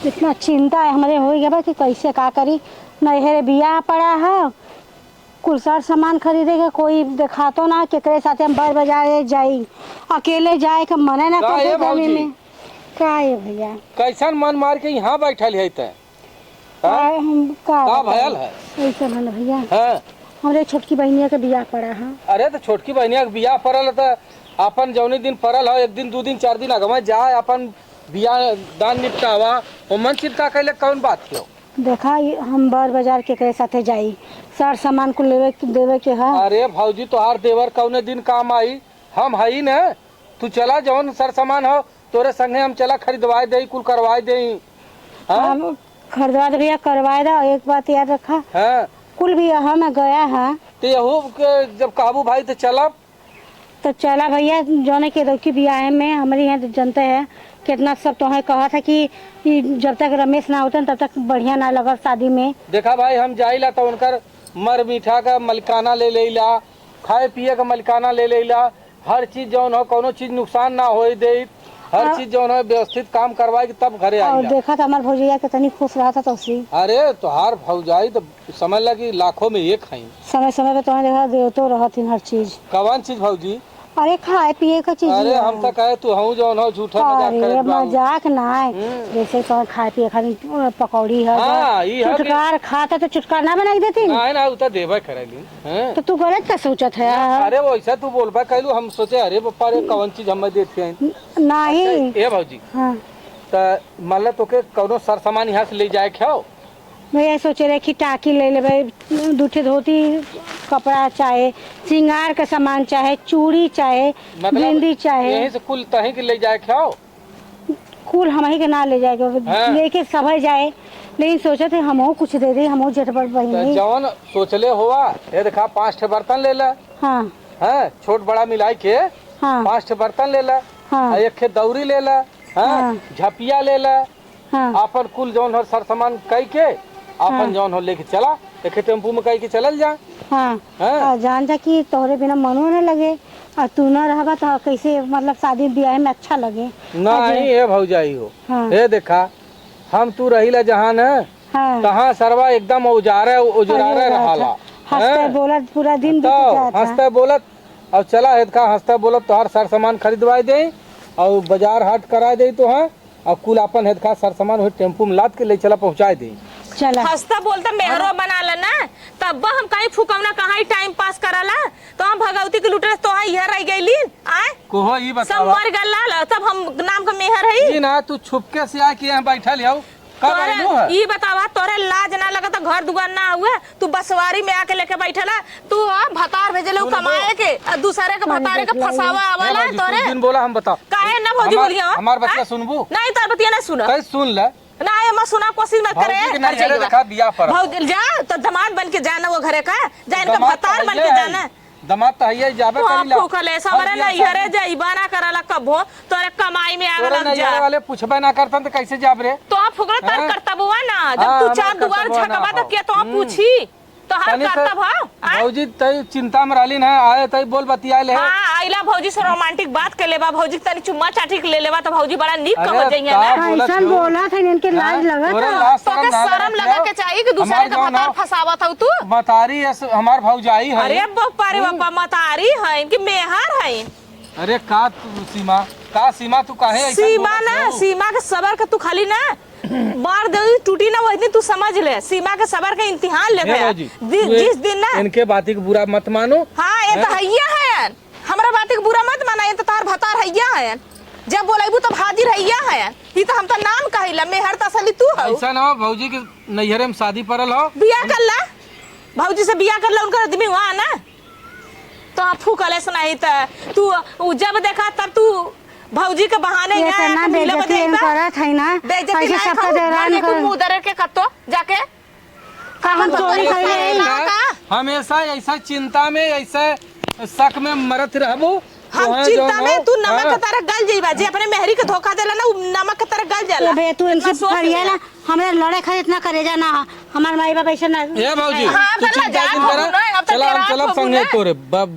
इतना चिंता है हमारे हो गया कि कैसे का करी। नहरे बिया पड़ा है, कुल सार सामान खरीदेगा, कोई देखा तो ना केकरे साथे हम बार बाजार जाई, अकेले जाए के मना ना करते गर्मी में। का है भैया कैसन मन मार के यहाँ बैठल है त का भयल है ऐसा है ना भैया। हाँ? हमारे छोटकी बहनिया के बियाह पड़ा है। अरे तो छोटकी बहनिया के बियाह पड़ल है तो अपन जौनी दिन पड़ल है एक दिन दो दिन चार दिन अगवा जाए अपन बियाह दान निपटावा वो मन चिंता कैले कौन बात क्यों। देखा हम बार बाजार केकरे साथे जाई, सार सामान को लेवे देवे के है। अरे भौजी तोहार देवर कौने दिन काम आई, हम हई न। तू चला जौन सर सामान हो तोरे संगे हम चला खरीदवाए दे कुल करवाए दे। हम खरीदवा दे भैया करवाए दा। एक बात याद रखा हाँ कुल भी में गया है तो यहू जब काबू भाई तो चला तो चला भैया। जौने के दौकी बियाह में हमारे यहाँ जनते है कितना सब तो है कहा था कि जब तक रमेश ना होते तब तक बढ़िया ना लगा शादी में। देखा भाई हम जाइला तो उनकर मर मीठा का मलिकाना ले लेला, खाए पिए का मलिकाना ले लेला, हर चीज जौन हो कोनो चीज नुकसान ना हो दे, हर चीज जौन है व्यवस्थित काम करवाए के तब घरे और आइला। देखा था हमारे भौजैया कितनी खुश रहा था तो उसी। अरे तोहार भौजाई तो समझ लगी लाखों में एक है। समय समय पे तुम्हें देखा देवतो रहती हर चीज। कौन चीज भौजी? अरे खाए पिए का चीज। अरे हम तो कहे तू हूँ जौन हो झूठा मजाक अरे करत बाबू। मजाक ना है, जैसे तो खाए पिए खाली पकौड़ी है हाँ, ई है कि- चुटकार खाता तो चुटकार ना बना के देती ना ना उतर देवे करेली हैं? तो तू गलत का सोचत है यार। अरे वो ऐसा तू बोलबा कहलू हम सोचे अरे पप्पा रे कौन चीज हमें देते हैं नहीं। ए भौजी हाँ तो मान ला तोके कौनो सर सामान यहाँ से ले जाए खाओ। भैया सोचे रहे कि टाकी ले ले, दूठे धोती कपड़ा चाहे श्रृंगार का सामान चाहे चूड़ी चाहे बिंदी चाहे यहीं से कुल तहीं के ले जाए खाओ। कुल हम ही के ना ले जाएगा हाँ। लेके सब जाए। लेकिन सोचे थे हम कुछ दे दे, हम जेठ बड़ तो बहनी। जौन सोचले हुआ ये देखा 5 ठे बर्तन ले ला। हाँ हैं छोट बड़ा मिलाई के हाँ 5 ठे बर्तन ले ला। हाँ एक खे दौरी ले ला। हाँ। झपिया ले ला। हाँ अपन कुल जौन हो सर सामान कई के अपन जौन हो लेके चला एक टेम्पू में कई के चलल जा। हाँ हाँ। और जान जा कि तोहरे बिना मनो न लगे और तू न रहबा तो कैसे मतलब शादी ब्याह में अच्छा लगे। नहीं ये भौजाई हो। हाँ। ये देखा हम तू रही ला जहाँ न हाँ तहाँ सरवा एकदम उजारे उजरारे रहाला। हंसते बोलत पूरा दिन बीत तो जाता। हंसते बोलत अब चला हेदका हंसते बोलत तोहार सर सामान खरीदवाई दे और बाजार हाट करा दे तो हाँ और कुल अपन हेदका सर सामान हो टेम्पू में लाद के ले चला पहुँचा दे। चला हंसता बोलता मेहरो बना लेना तब हम कहीं फुकवना कहाँ टाइम पास कराला तो हम भगवती के लुटे तो यहाँ रह गई आए कोहो ई सब बतावा मर गल्ला तब हम नाम का मेहर है। ई ना तू छुपके से आके यहाँ बैठल हो कब आइलो है? तोरे ई बतावा तोरे लाज ना लगा तो घर दुआर ना हुआ तू बसवारी में आके लेके बैठला तू भतार भेजले कमाए के दूसरे के भतारे के फसावा आवाला भौजी, तोरे कुछ दिन बोला हम बताओ काहे ना भौजी बोलियो हमार बच्चा सुनबू नहीं तोर बतिया ना सुन कहीं सुन ले ना ये मत सुना कोशिश मत करे भौजी के नजरे देखा बिया पर भौजी जा तो दामाद बन के जाना वो घरे का जा इनका भतार बन के जाना दमाद तो है जाबे करीला फूकल ऐसा मरे ना इहरे जाइबा ना करला कबो तोरे कमाई में आवे तोरे लग नजरे जा वाले पूछबे ना करतन तो कैसे जाब रे। तो आप फुकरा तर हाँ? करतब हुआ ना जब हाँ, तू हमार चार दुआर कर्तव्य ना झकबा तो हो। के तो पूछी तो हर तनी से- करतब हो भौजी तई चिंता में रहली ना आए तई बोल बतिया ले। हां आइला भौजी से रोमांटिक बात कर लेबा भौजी तनी चुम्मा चाटी के ले लेबा तो भौजी बड़ा नीक अरे कह जइया का ना बोलत ऐसा हो? बोला था इनके लाज लगा तोरे था। लाज तो के ना शर्म लगत लगा हो? के चाहिए कि दूसरे हमार का जौन भतार हो, फसावत हो तू बतारी हमार भौजाई है। अरे बापा रे बापा मतारी है इनकी मेहर है अरे का तू सीमा तू काहे ऐसा सीमा बोलत ना हो? सीमा के सबर का तू खाली ना मार दे टूटी ना वही दिन तू समझ ले सीमा के सबर का इम्तिहान ले हे गया भौजी, जिस दिन ना इनके बाती को बुरा मत मानो। हाँ ये तो हैया है हमरा बात के बुरा मत माना ये तो तार भतार हैया है जब बोलेबू तब हाजिर हैया है ये तो हम तो नाम कहिला मेहर तसली तू हो ऐसा ना हो भौजी के नैहरे में शादी पड़ल हो बिया कर ला भौजी से बिया कर ला उनका आदमी हुआ ना तो आप फूकले सुनाई तो तू जब देखा तब तू भौजी के बहाने ये तो ना बेइज्जती इन करत है ना ऐसे सबका दौरान तू मुंह दरे के कतो जाके का हम चोरी कइले हमेशा ऐसा चिंता में ऐसा शक में मरत रहबो। हम चिंता में तू नमक के तरह गल जाइबा जे अपने मेहरी के धोखा देला ना नमक के तरह गल जाला बे तू इनसे फरिया ना हमरा लड़े खातिर इतना करे जाना हमार माई बाप ऐसा ना। ए भौजी हाँ, तू चला चुप जा, जा दिन हो करा ना, अब तो चला हम तेरा चलब हो संगे ना। तोरे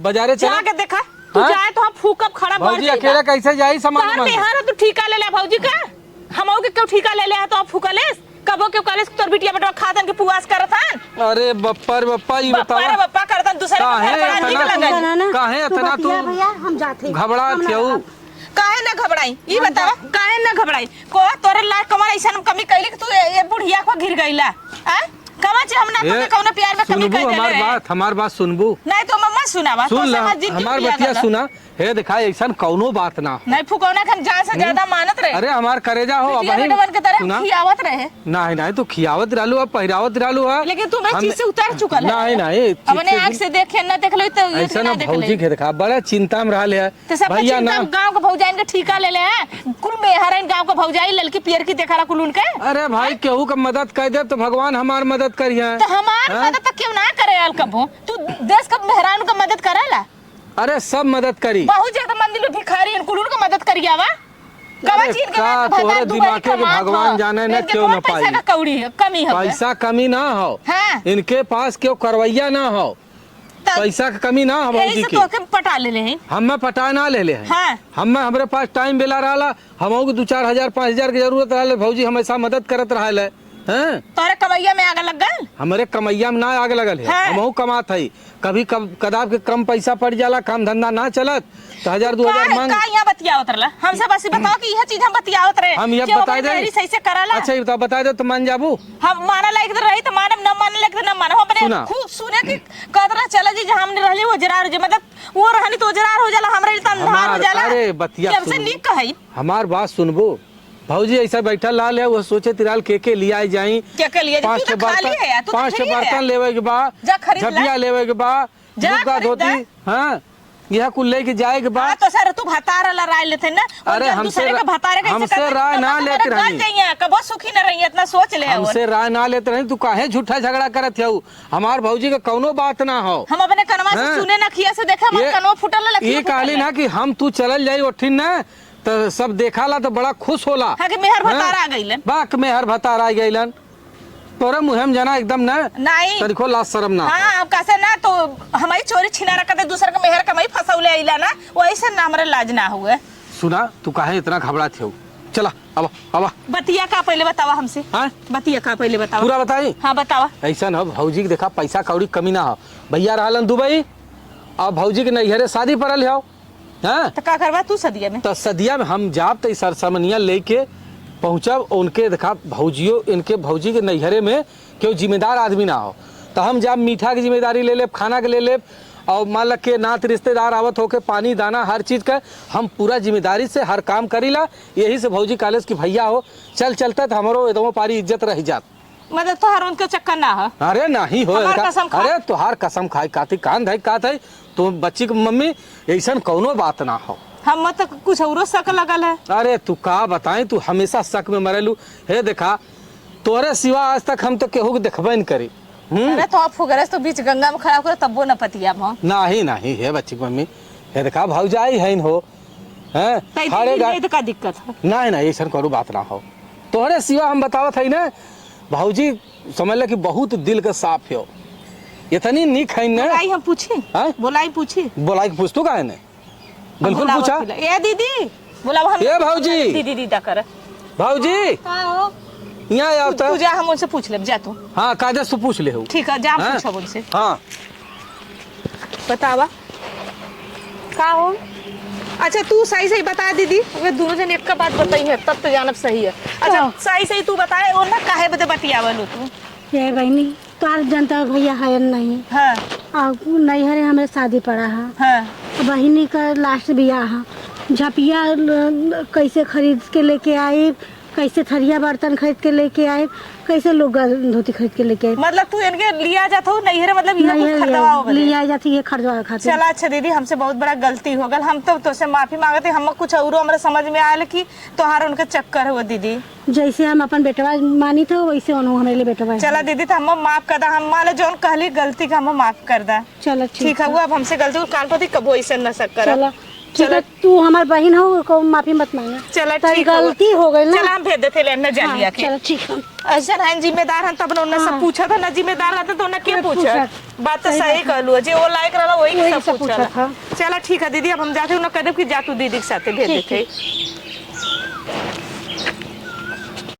बाजारे चला। जाके देखा तू हाँ? जाए तो हम फूकब खड़ा बढ़ भौजी अकेले कैसे जाई सामान तार मांगे? मेहर तू ठीका ले ले भौजी का हमहू के क्यों ठिका ले ले है तो अब फुकलेस कबो के कॉलेज तोर बिटिया बेटा खातन के पुआस करथन अरे बप्पा रे बप्पा ई बप्पा रे बतावा बप्पा करथन दूसरे के काहे घर बड़ा निक इतना लगल काहे इतना तू भैया हम जाते घबरा थेऊ काहे ना घबराई ई बतावा काहे ना घबराई को तोरे ला कमर ऐसा कमी कैली कि तू ये बुढ़िया को गिर गईला आ कमा चे हम ना तो कौनो प्यार में कमी कर दे हमार बात सुनबू नहीं तो मम्मा सुनावा सुन तो ला समझ जी हमार बतिया सुना हे देखा ऐसा कौनो बात ना नहीं फुकौना खन जान से ज्यादा मानत रहे अरे हमार करेजा हो अब बेटा बन के तरह खियावत रहे नहीं नहीं तो खियावत रहलू अब पहिरावत रहलू है लेकिन तू मेरी चीज से उतर चुका है नहीं नहीं अपने आंख से देखे ना देख लो तो ये ऐसा ना ना देख भौजी के देखा बड़ा चिंता में रहा है तो सब भैया ना गांव के भौजाइन के ठीका ले ले हैं कुल बेहरन गांव के भौजाई ललकी पियर की देखाला कुल उनके अरे भाई केहू का मदद कर दे तो भगवान हमार मदद करिए तो हमार मदद तो क्यों ना करे यार कबो तू देश का मेहरान का मदद करेला अरे सब मदद करी बहुत ज्यादा मंदिर में भिखारी हैं कुल का मदद करिया वा कवा चीज के का तोरे दिमाग के भगवान जाने ना क्यों ना पाई पैसा का कौड़ी है कमी है पैसा कमी ना हो हां इनके पास क्यों करवैया ना हो पैसा का कमी ना हो भौजी यही की से तो के पटा ले हैं हम पटा ना ले हैं हां हम हमरे पास टाइम बेला रहा हमहू के 2-4 हजार 5,000 की जरूरत रहा भौजी हमेशा मदद करत रहा हैं तोरे कमैया में आग लग गल हमारे कमैया में ना आग लगल है हाँ। हमहू कमात है कभी कदाब के कम पैसा पड़ जाला काम धंधा ना चलत तो 1,000-2,000 मांग का यहाँ बतियावत रहा हमसे बस बताओ कि यह चीज हम बतियावत रहे हम ये कि बता ओकरे दे मेरी सही से कराला अच्छा ये बता दे तो मान जाबू हम माना लायक तो रही तो मानम न माने लायक तो न मानो अपने सुना। खूब सुने कि कतरा चला जी जहां हमने रहली वो जरार जे मतलब वो रहनी तो जरार हो जाला हमरे लिए अंधार हो जाला अरे बतिया हमसे नीक कही हमार बात सुनबो भौजी ऐसा बैठा लाल है वो सोचे तिराल के लिए जाई क्या के लिए तू तो खाली है यार तू तो 5 फ्री है बर्तन लेवे के बा जा खरीद ला। झपिया लेवे के बा जा लुगा खरीद धोती ला। हां यह कुल लेके जाए के बा हां तो सर तू भतार ला राय लेते ना अरे हमसे हमसे राय ना लेते रही जाइए कबो सुखी न रही इतना सोच ले हमसे राय ना लेते रही तू काहे झूठा झगड़ा करत हो हमार भौजी के कौनो बात ना हो हम अपने कनवा से सुने ना खिया से देखे हम कनवा फुटल लखी ये कहली ना कि हम तू चलल जाई ओठिन ना तो सब देखाला तो बड़ा खुश होला हां कि मेहर भतार आ गइलन बाक मेहर भतार आ गइलन तोरे मुहम जना एकदम ना नहीं तरीको लाज शर्म ना हाँ अब कैसे ना तो हमारी चोरी छिना रखते दूसरे के मेहर कमाई फसौले आइला ना वैसे ना हमारे लाज ना हुए सुना तू काहे इतना घबरात हो चला अब अब बतिया का पहले बतावा हमसे हाँ बतिया का पहले बतावा पूरा बताई हाँ बतावा ऐसा ना भौजी के देखा पैसा कौड़ी कमी ना हो भैया रहलन दुबई अब भौजी के नैहरे शादी पड़ल हो हाँ तो का करवा तू सदिया में तो सदिया में हम जाब तो सरसमनिया लेके पहुँचब उनके देखा भौजियो इनके भौजी के नैहरे में क्यों जिम्मेदार आदमी ना हो तो हम जब मीठा की जिम्मेदारी ले लेब खाना के ले लेब और मान लग के नात रिश्तेदार आवत होके पानी दाना हर चीज़ का हम पूरा जिम्मेदारी से हर काम करीला यही से भौजी कॉलेज की भैया हो चल चलता तो हमारो एकदम पारी इज्जत रह जात मतलब तो हर उनका चक्कर ना है अरे नहीं हो हमार कसम खा। अरे तुहार कसम खाई काती कान धाई का था तो बच्ची की मम्मी ऐसा कौनो बात ना हो हम मत कुछ औरो शक लगल है अरे तू का बताएं तू हमेशा शक में मरेलू हे देखा तोरे सिवा आज तक हम तो केहू के देखबे न करी अरे तो आप फुगरस तो बीच गंगा में खड़ा कर तब्बो न पतिया हम नहीं नहीं हे बच्ची की मम्मी हे देखा भौजाई है हो हैं तई का दिक्कत है नहीं नहीं ऐसा करो बात ना हो तोहरे सिवा हम बतावत है ना भौजी समझ ले कि बहुत दिल का साफ हो इतनी निक है ना बोलाई हम पूछे बोलाई पूछे बोलाई के पूछतू का है बिल्कुल पूछा ए दीदी बोला हम ए भौजी दीदी दीदा कर भौजी का हो यहाँ आओ तू जा हम उनसे पूछ ले जा तू हाँ काजस तू पूछ ले हो ठीक है जा हाँ? पूछो उनसे हाँ बतावा का हो अच्छा तू सही सही बता दीदी वे दोनों जन एक का बात बताई है तब तो जानब सही है अच्छा सही सही तू बताए और ना काहे बते बतियावलो तू ये बहनी तार जनता भैया है नहीं हां नैहरे हमें शादी पड़ा है हां बहिनी का लास्ट बियाह है झपिया कैसे खरीद के लेके आई कैसे थरिया बर्तन खरीद के लेके आए कैसे लोग धोती खरीद के लेके आए मतलब तू इनके लिया जाता हो नैहरे मतलब ये कुछ खरीदवाओ बदे लिया जाती है खरीदवा खातिर चला अच्छा दीदी हमसे बहुत बड़ा गलती हो गल हम तो तुझसे माफी मांगते हम कुछ और हमरा समझ में आयल कि तोहार उनका चक्कर हुआ दीदी जैसे हम अपन बेटवा मानी थे वैसे उन्होंने हमारे लिए बेटवा चला दीदी तो हम माफ कर दा हम मान जौन कहली गलती का हम माफ कर दा चलो ठीक है वो अब हमसे गलती हो कान पति कबो ऐसे न सक कर चलो चलो तू हमारी बहन हो को माफी मत मांगे चला तेरी ठीक है गलती हो गई ना चला हम भेज देते लेने जालिया के चलो ठीक है ऐसा है जिम्मेदार है तब उन्होंने सब पूछा था ना जिम्मेदार रहता तो उन्हें क्या पूछा बात तो सही कहलू जे वो लायक रहा वही सब पूछा चला ठीक है दीदी अब हम जाते उन्हें कदम की जातू दीदी के साथ भेज देते